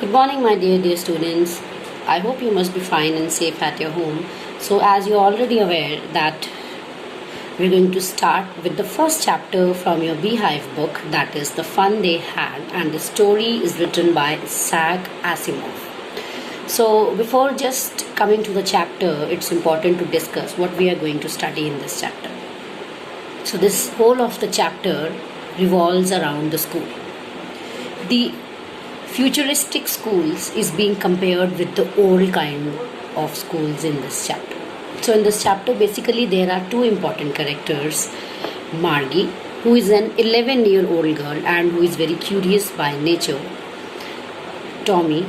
Good morning, my dear students. I hope you must be fine and safe at your home. So, as you're already aware that we're going to start with the first chapter from your Beehive book, that is The Fun They Had, and the story is written by Isaac Asimov. So, before just coming to the chapter, it's important to discuss what we are going to study in this chapter. So, this whole of the chapter revolves around the school. The futuristic schools is being compared with the old kind of schools in this chapter. So in this chapter basically there are two important characters, Margie, who is an 11-year-old girl and who is very curious by nature, Tommy,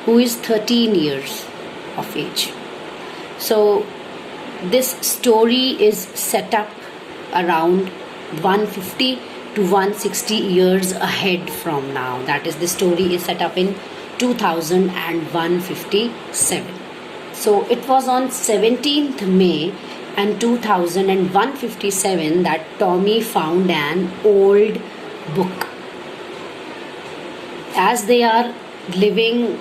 who is 13 years of age. So this story is set up around 150 to 160 years ahead from now. That is, the story is set up in 2157. So it was on 17th May and 2157 that Tommy found an old book. As they are living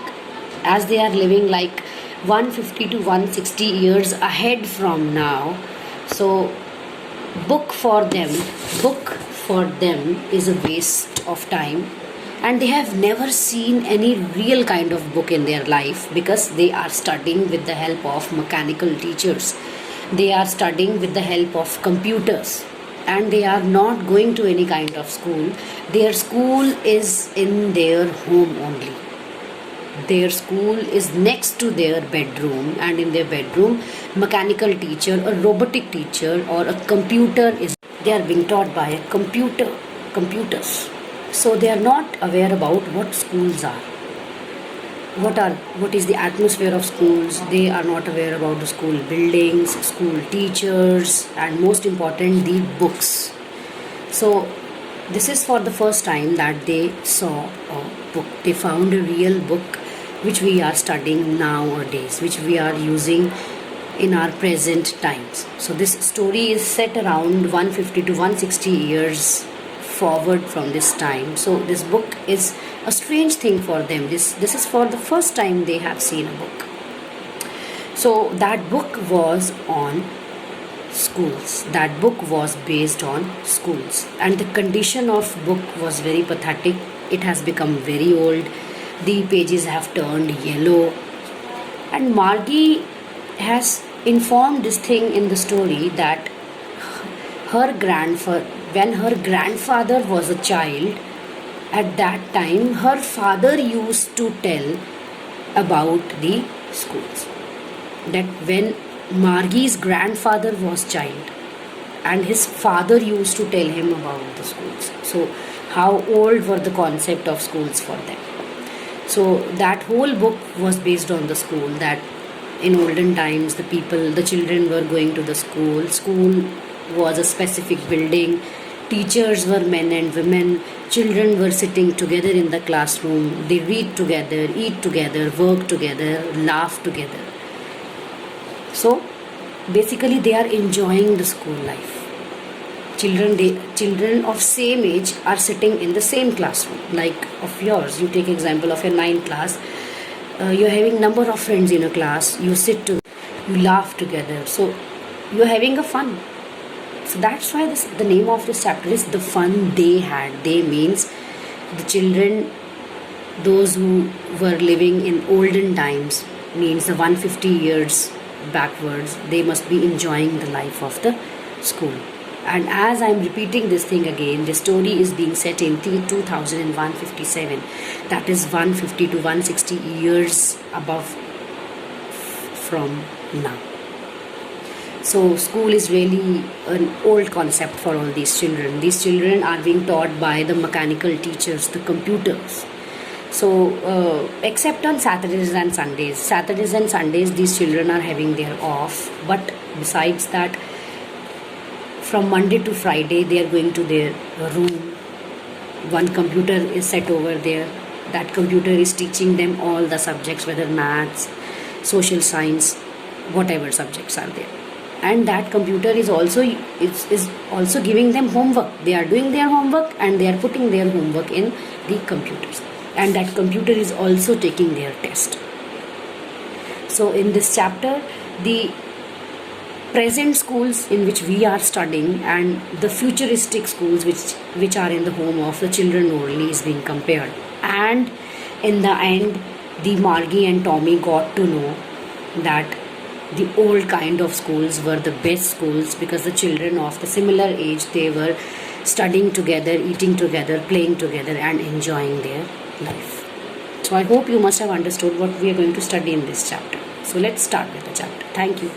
like 150 to 160 years ahead from now, so book for them is a waste of time, and they have never seen any real kind of book in their life because they are studying with the help of mechanical teachers. They are studying with the help of computers, and they are not going to any kind of school. Their school is in their home only. Their school is next to their bedroom, and in their bedroom mechanical teacher, a robotic teacher or a computer is, they are being taught by a computers. So they are not aware about what schools are, what is the atmosphere of schools. They are not aware about the school buildings, school teachers, and most important, the books. So this is for the first time that they saw a book. They found a real book which we are studying nowadays, which we are using in our present times. So this story is set around 150 to 160 years forward from this time. So this book is a strange thing for them. This is for the first time they have seen a book. So that book was on schools. That book was based on schools, and the condition of book was very pathetic. It has become very old. The pages have turned yellow, and Margie has informed this thing in the story that when her grandfather was a child, at that time her father used to tell about the schools. That when Margie's grandfather was child, and his father used to tell him about the schools. So how old were the concept of schools for them? So that whole book was based on the school, that in olden times the children were going to the school. School was a specific building. Teachers were men and women. Children were sitting together in the classroom. They read together, eat together, work together, laugh together. So basically they are enjoying the school life. Children of same age are sitting in the same classroom, like of yours. You take example of your 9th class. You're having number of friends in a class. You sit together, you laugh together. So you're having a fun. So that's why the name of this chapter is The Fun They Had. They means the children, those who were living in olden times, means the 150 years backwards, they must be enjoying the life of the school. And as I'm repeating this thing again, the story is being set in 2157. That is 150 to 160 years above from now. So school is really an old concept for all these children. These children are being taught by the mechanical teachers, the computers. So except on Saturdays and Sundays. Saturdays and Sundays these children are having their off. But besides that, from Monday to Friday they are going to their room. One computer is set over there. That computer is teaching them all the subjects, whether maths, social science, whatever subjects are there. And that computer is also giving them homework. They are doing their homework and they are putting their homework in the computers. and that computer is also taking their test. So in this chapter, the present schools in which we are studying and the futuristic schools which are in the home of the children only is being compared. And in the end, the Margie and Tommy got to know that the old kind of schools were the best schools, because the children of the similar age, they were studying together, eating together, playing together and enjoying their life. So I hope you must have understood what we are going to study in this chapter. So let's start with the chapter. Thank you.